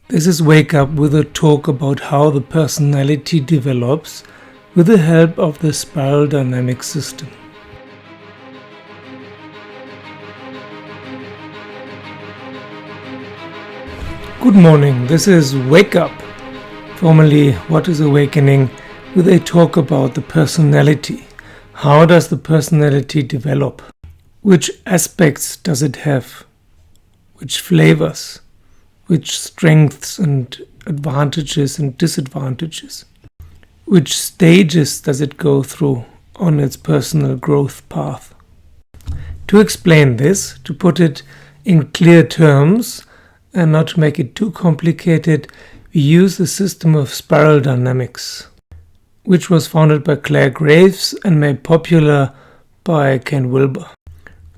This is Wake Up with a talk about how the personality develops with the help of the spiral dynamic system. Good morning, this is Wake Up, formerly What is Awakening, with a talk about the personality. How does the personality develop? Which aspects does it have? Which flavors? Which strengths and advantages and disadvantages? Which stages does it go through on its personal growth path? To explain this, to put it in clear terms and not to make it too complicated, we use the system of spiral dynamics, which was founded by Claire Graves and made popular by Ken Wilber.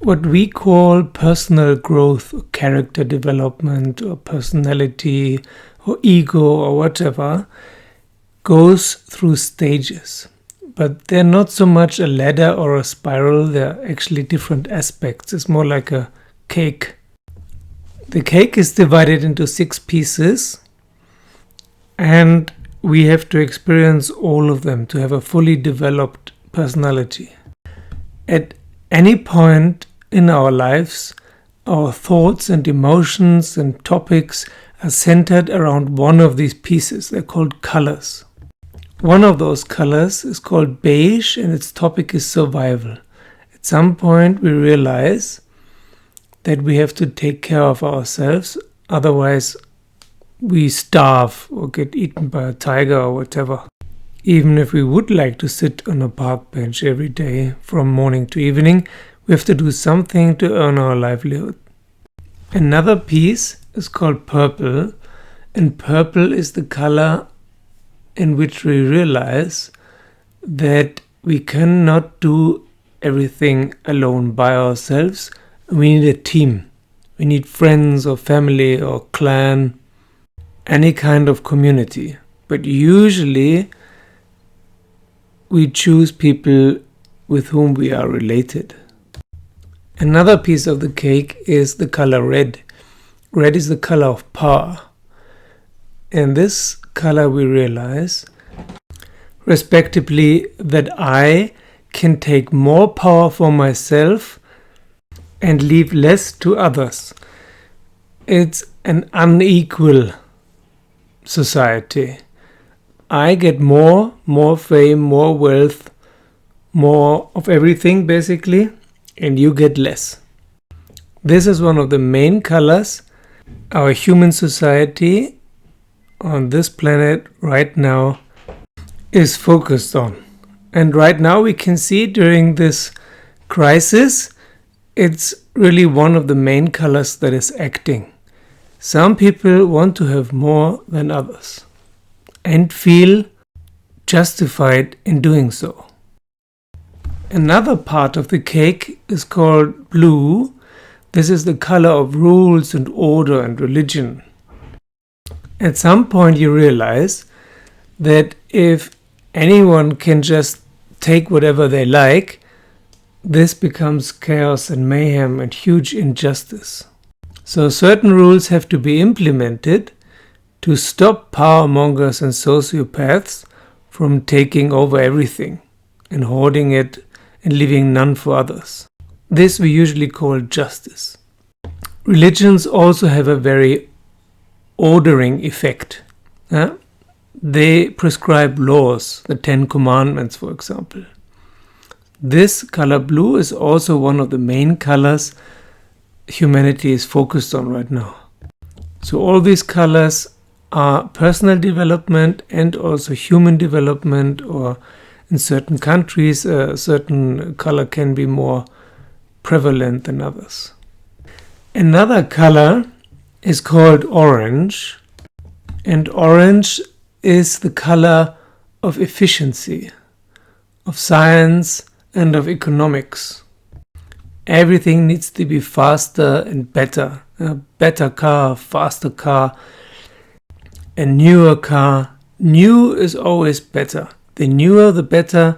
What we call personal growth or character development or personality or ego or whatever goes through stages. But they're not so much a ladder or a spiral, they're actually different aspects. It's more like a cake. The cake is divided into 6 pieces and we have to experience all of them to have a fully developed personality. At any point in our lives, our thoughts and emotions and topics are centered around one of these pieces. They're called colors. One of those colors is called beige and its topic is survival. At some point we realize that we have to take care of ourselves, otherwise we starve or get eaten by a tiger or whatever. Even if we would like to sit on a park bench every day from morning to evening, we have to do something to earn our livelihood. Another piece is called purple, and purple is the color in which we realize that we cannot do everything alone by ourselves. We need a team. We need friends or family or clan, any kind of community. But usually we choose people with whom we are related. Another piece of the cake is the color red. Red is the color of power. In this color we realize, respectively, that I can take more power for myself and leave less to others. It's an unequal society. I get more fame, more wealth, more of everything basically, and you get less. This is one of the main colors our human society on this planet right now is focused on. And right now we can see during this crisis, it's really one of the main colors that is acting. Some people want to have more than others and feel justified in doing so. Another part of the cake is called blue. This is the color of rules and order and religion. At some point you realize that if anyone can just take whatever they like, this becomes chaos and mayhem and huge injustice. So certain rules have to be implemented to stop power mongers and sociopaths from taking over everything and hoarding it and leaving none for others. This we usually call justice. Religions also have a very ordering effect. They prescribe laws, the 10 Commandments for example. This color blue is also one of the main colors humanity is focused on right now. So all these colors are personal development and also human development, or in certain countries a certain color can be more prevalent than others. Another color is called orange, and orange is the color of efficiency, of science and of economics. Everything needs to be faster and better. A better car, faster car, a newer car. New is always better. The newer the better,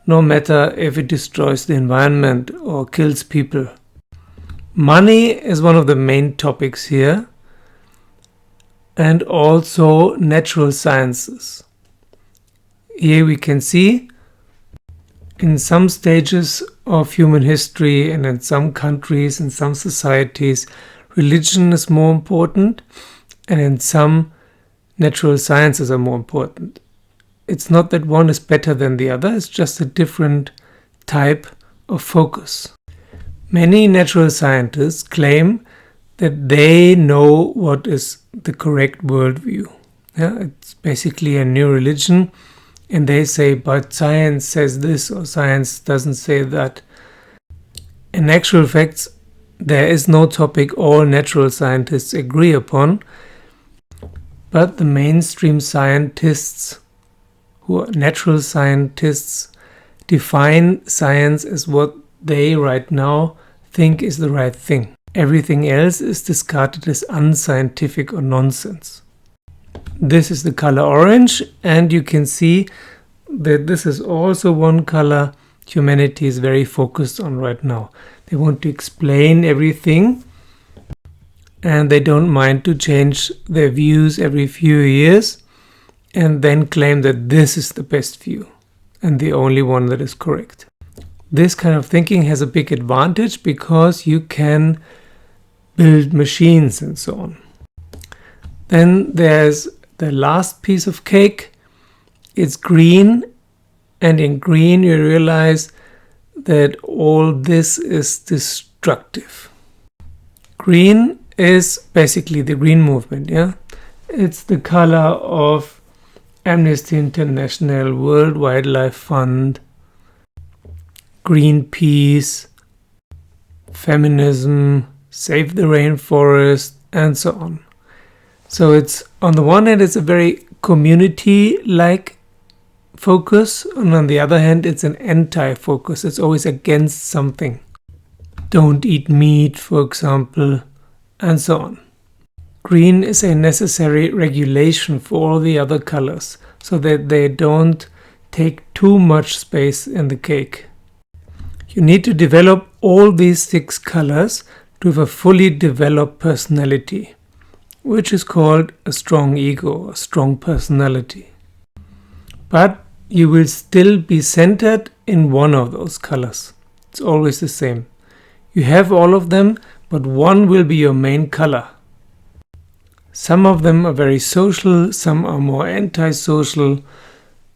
no matter if it destroys the environment or kills people. Money is one of the main topics here. and also natural sciences. Here we can see in some stages of human history and in some countries, in some societies, religion is more important, and in some natural sciences are more important. It's not that one is better than the other, it's just a different type of focus. Many natural scientists claim that they know what is the correct worldview. Yeah, it's basically a new religion, and they say, but science says this or science doesn't say that. In actual facts, there is no topic all natural scientists agree upon, but the mainstream scientists, who are natural scientists, define science as what they right now think is the right thing. Everything else is discarded as unscientific or nonsense. This is the color orange, and you can see that this is also one color humanity is very focused on right now. They want to explain everything, and they don't mind to change their views every few years and then claim that this is the best view and the only one that is correct. This kind of thinking has a big advantage because you can build machines and so on. Then there's the last piece of cake. It's green, and in green you realize that all this is destructive. Green is basically the green movement, yeah? It's the color of Amnesty International, World Wildlife Fund, Greenpeace, feminism, Save the Rainforest, and so on. So it's, on the one hand, it's a very community-like focus, and on the other hand, it's an anti-focus. It's always against something. Don't eat meat, for example, and so on. Green is a necessary regulation for all the other colors, so that they don't take too much space in the cake. You need to develop all these 6 colors to have a fully developed personality, which is called a strong ego, a strong personality. But you will still be centered in one of those colors. It's always the same. You have all of them, but one will be your main color. Some of them are very social, some are more antisocial,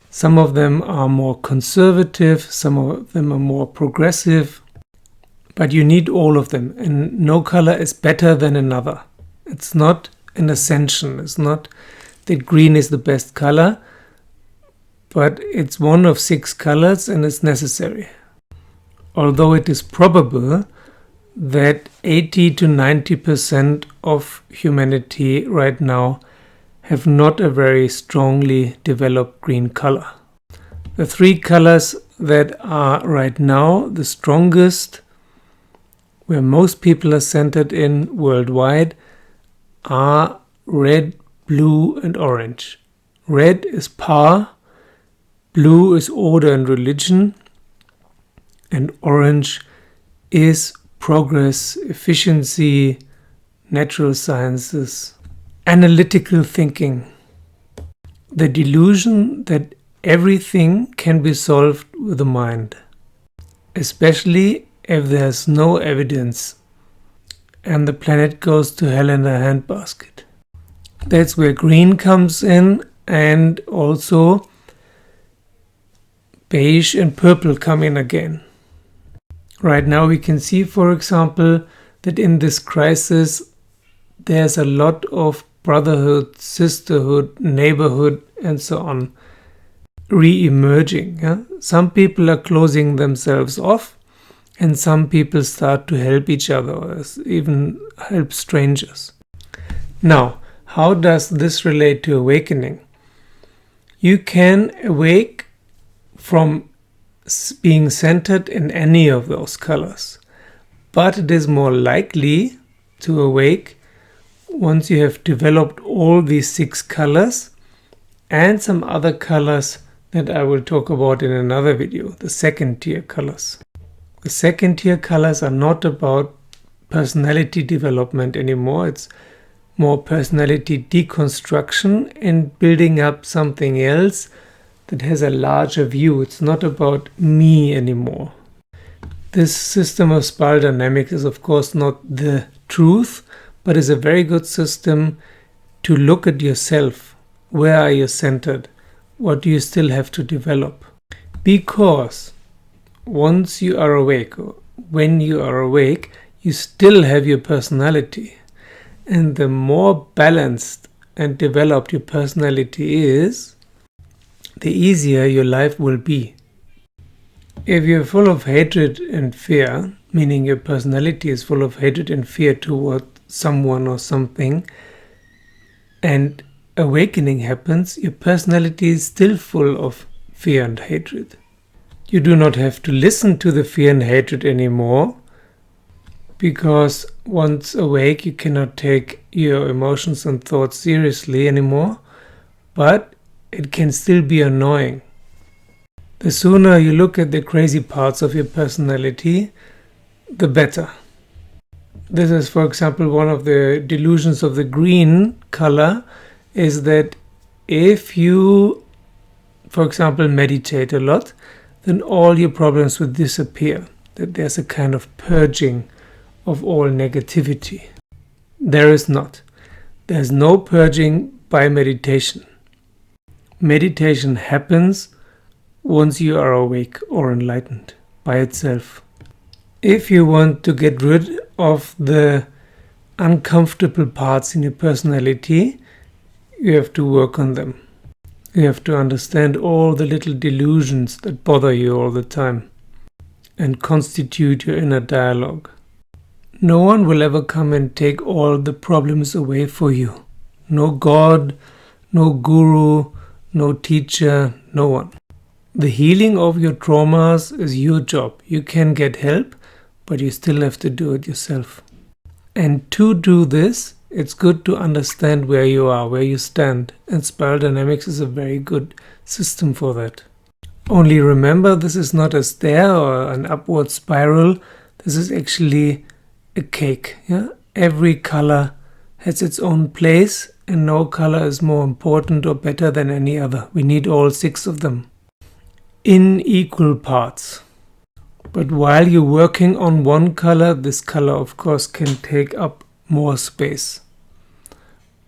some of them are more conservative, some of them are more progressive. But you need all of them, and no color is better than another. It's not an ascension. It's not that green is the best color, but it's one of 6 colors and it's necessary. Although it is probable that 80 to 90% of humanity right now have not a very strongly developed green color. The 3 colors that are right now the strongest, where most people are centered in worldwide, are red, blue, and orange. Red is power, blue is order and religion, and orange is progress, efficiency, natural sciences, analytical thinking. The delusion that everything can be solved with the mind, especially if there's no evidence and the planet goes to hell in a handbasket. That's where green comes in, and also beige and purple come in again. Right now we can see, for example, that in this crisis there's a lot of brotherhood, sisterhood, neighborhood, and so on re-emerging. Yeah? Some people are closing themselves off, and some people start to help each other, or even help strangers. Now, how does this relate to awakening? You can awake from being centered in any of those colors, but it is more likely to awake once you have developed all these 6 colors and some other colors that I will talk about in another video, the second tier colors. The second tier colors are not about personality development anymore. It's more personality deconstruction and building up something else that has a larger view. It's not about me anymore. This system of spiral dynamics is of course not the truth, but is a very good system to look at yourself. Where are you centered? What do you still have to develop? Because once you are awake, or when you are awake, you still have your personality. And the more balanced and developed your personality is, the easier your life will be. If you're full of hatred and fear, meaning your personality is full of hatred and fear toward someone or something, and awakening happens, your personality is still full of fear and hatred. You do not have to listen to the fear and hatred anymore, because once awake you cannot take your emotions and thoughts seriously anymore, but it can still be annoying. The sooner you look at the crazy parts of your personality, the better. This is, for example, one of the delusions of the green color, is that if you, for example, meditate a lot, then all your problems will disappear. That there's a kind of purging of all negativity. There is not. There's no purging by meditation. Meditation happens once you are awake or enlightened by itself. If you want to get rid of the uncomfortable parts in your personality, you have to work on them. You have to understand all the little delusions that bother you all the time and constitute your inner dialogue. No one will ever come and take all the problems away for you. No God, no guru, no teacher, no one. The healing of your traumas is your job. You can get help, but you still have to do it yourself. And to do this, it's good to understand where you are, where you stand, and spiral dynamics is a very good system for that. Only remember, this is not a stair or an upward spiral. This is actually a cake. Yeah? Every color has its own place, and no color is more important or better than any other. We need all 6 of them in equal parts. But while you're working on one color, this color of course can take up more space.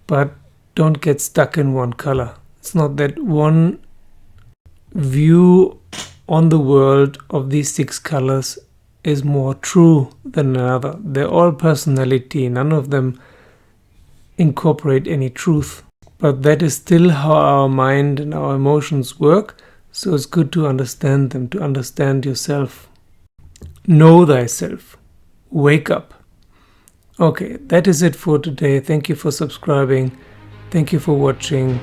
But don't get stuck in one color. It's not that one view on the world of these 6 colors is more true than another. They're all personality. None of them incorporate any truth. But that is still how our mind and our emotions work. So it's good to understand them, to understand yourself. Know thyself. Wake up. Okay, that is it for today. Thank you for subscribing. Thank you for watching.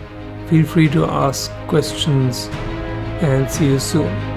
Feel free to ask questions and see you soon.